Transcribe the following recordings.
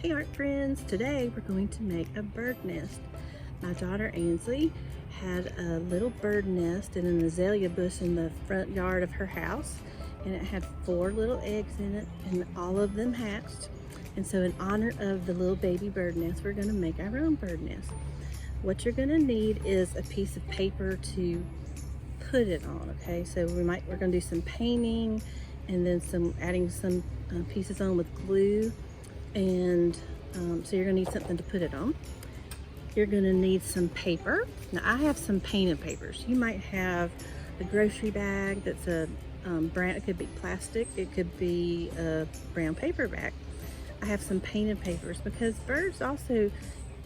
Hey art friends, today we're going to make a bird nest. My daughter Ainsley had a little bird nest in an azalea bush in the front yard of her house, and it had 4 little eggs in it, and all of them hatched. And so in honor of the little baby bird nest, we're going to make our own bird nest. What you're going to need is a piece of paper to put it on. Okay, so we're going to do some painting and then adding some pieces on with glue. And so you're gonna need something to put it on. You're gonna need some paper. Now I have some painted papers. You might have a grocery bag that's a brown, it could be plastic, it could be a brown paper bag. I have some painted papers because birds also,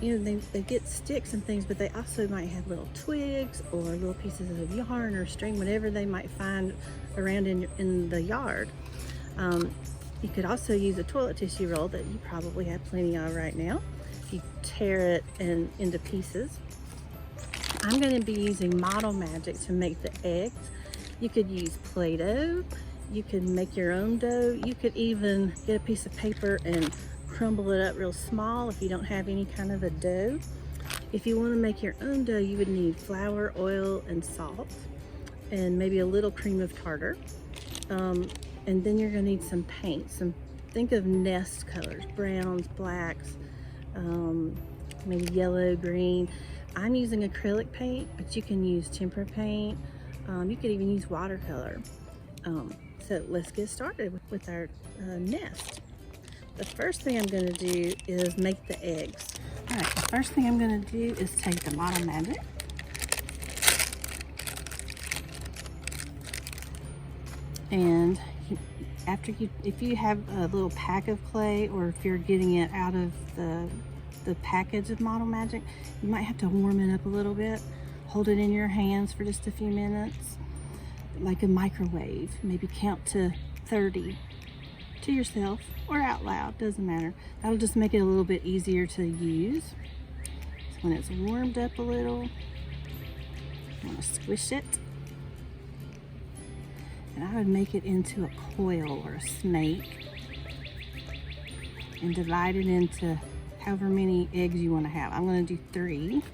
you know, they get sticks and things, but they also might have little twigs or little pieces of yarn or string, whatever they might find around in the yard. You could also use a toilet tissue roll that you probably have plenty of right now. You tear it into pieces. I'm going to be using Model Magic to make the eggs. You could use Play-Doh. You could make your own dough. You could even get a piece of paper and crumble it up real small if you don't have any kind of a dough. If you want to make your own dough, you would need flour, oil, and salt, and maybe a little cream of tartar. And then you're going to need some paint. Think of nest colors, browns, blacks, maybe yellow, green. I'm using acrylic paint, but you can use tempera paint. You could even use watercolor. So let's get started with our nest. The first thing I'm going to do is make the eggs. All right, the first thing I'm going to do is take the Model Magic. And if you have a little pack of clay, or if you're getting it out of the package of Model Magic, you might have to warm it up a little bit. Hold it in your hands for just a few minutes, like a microwave. Maybe count to 30 to yourself or out loud, doesn't matter. That'll just make it a little bit easier to use. So when it's warmed up a little, you want to squish it. And I would make it into a coil or a snake and divide it into however many eggs you want to have. I'm going to do 3.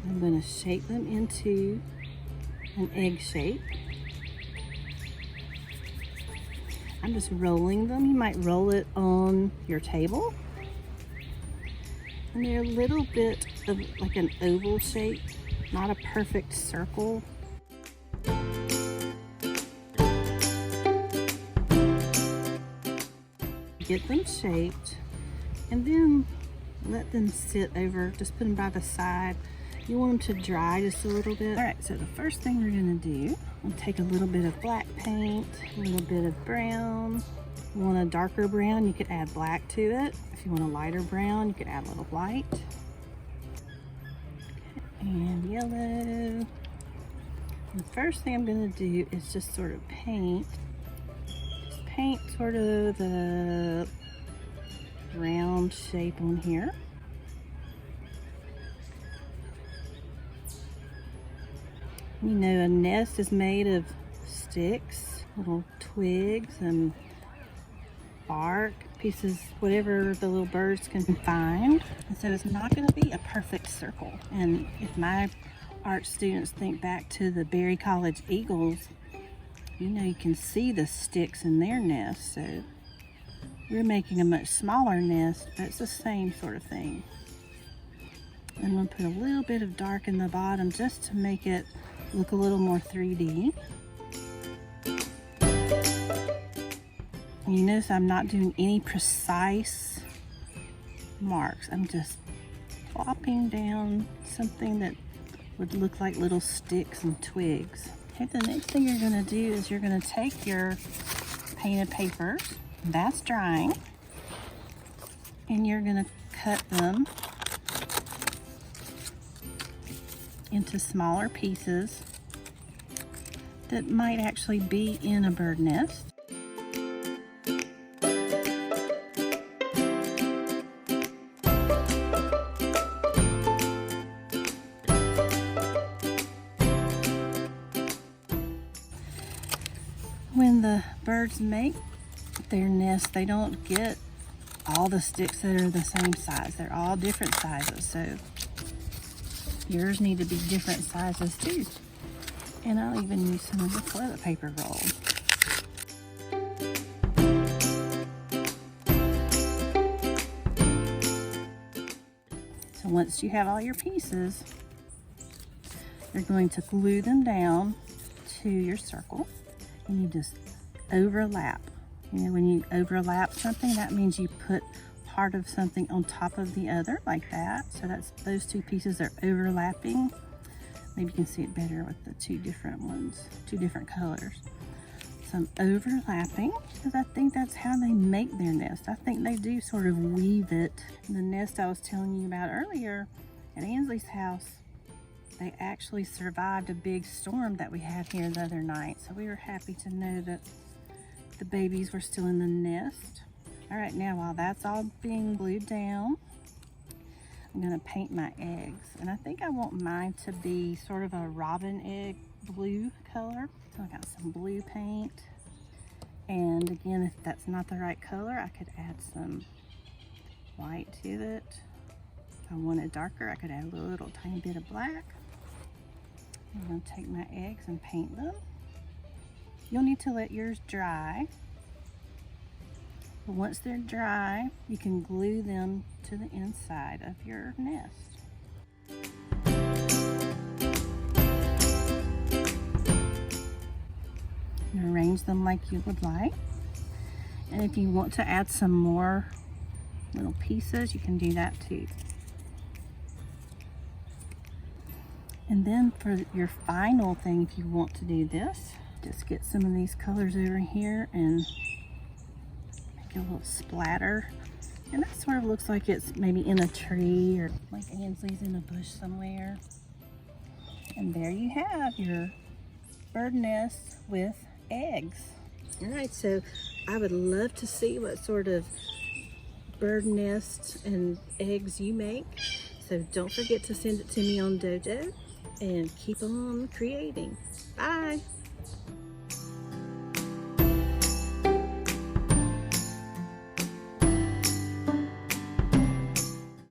I'm going to shape them into an egg shape. I'm just rolling them. You might roll it on your table. And they're a little bit of like an oval shape. Not a perfect circle. Get them shaped and then let them sit over, just put them by the side. You want them to dry just a little bit. All right, so the first thing we're gonna do, I'll take a little bit of black paint, a little bit of brown. You want a darker brown, you could add black to it. If you want a lighter brown, you could add a little white. And yellow. The first thing I'm going to do is just sort of paint sort of the round shape on here. You know, a nest is made of sticks, little twigs and bark, pieces, whatever the little birds can find. And so it's not going to be a perfect circle. And if my art students think back to the Berry College Eagles, you know, you can see the sticks in their nest. So we're making a much smaller nest, but it's the same sort of thing. I'm going to put a little bit of dark in the bottom just to make it look a little more 3D. You notice I'm not doing any precise marks. I'm just plopping down something that would look like little sticks and twigs. Okay, the next thing you're going to do is you're going to take your painted papers, that's drying, and you're going to cut them into smaller pieces that might actually be in a bird nest. When the birds make their nest, they don't get all the sticks that are the same size. They're all different sizes, so yours need to be different sizes too. And I'll even use some of the toilet paper roll. So once you have all your pieces, you're going to glue them down to your circle, and you just overlap. You know, when you overlap something, that means you put part of something on top of the other, like that. So that's, those two pieces are overlapping. Maybe you can see it better with the two different ones, two different colors. So I'm overlapping because I think that's how they make their nest. I think they do sort of weave it. The nest I was telling you about earlier at Ansley's house, they actually survived a big storm that we had here the other night. So we were happy to know that the babies were still in the nest. All right, now while that's all being glued down, I'm gonna paint my eggs. And I think I want mine to be sort of a robin egg blue color. So I got some blue paint. And again, if that's not the right color, I could add some white to it. If I want it darker, I could add a little tiny bit of black. I'm gonna take my eggs and paint them. You'll need to let yours dry. But once they're dry, you can glue them to the inside of your nest. You arrange them like you would like. And if you want to add some more little pieces, you can do that too. And then for your final thing, if you want to do this, just get some of these colors over here and make a little splatter. And that sort of looks like it's maybe in a tree or like Ansley's in a bush somewhere. And there you have your bird nest with eggs. All right, so I would love to see what sort of bird nests and eggs you make. So don't forget to send it to me on Dojo and keep on creating. Bye.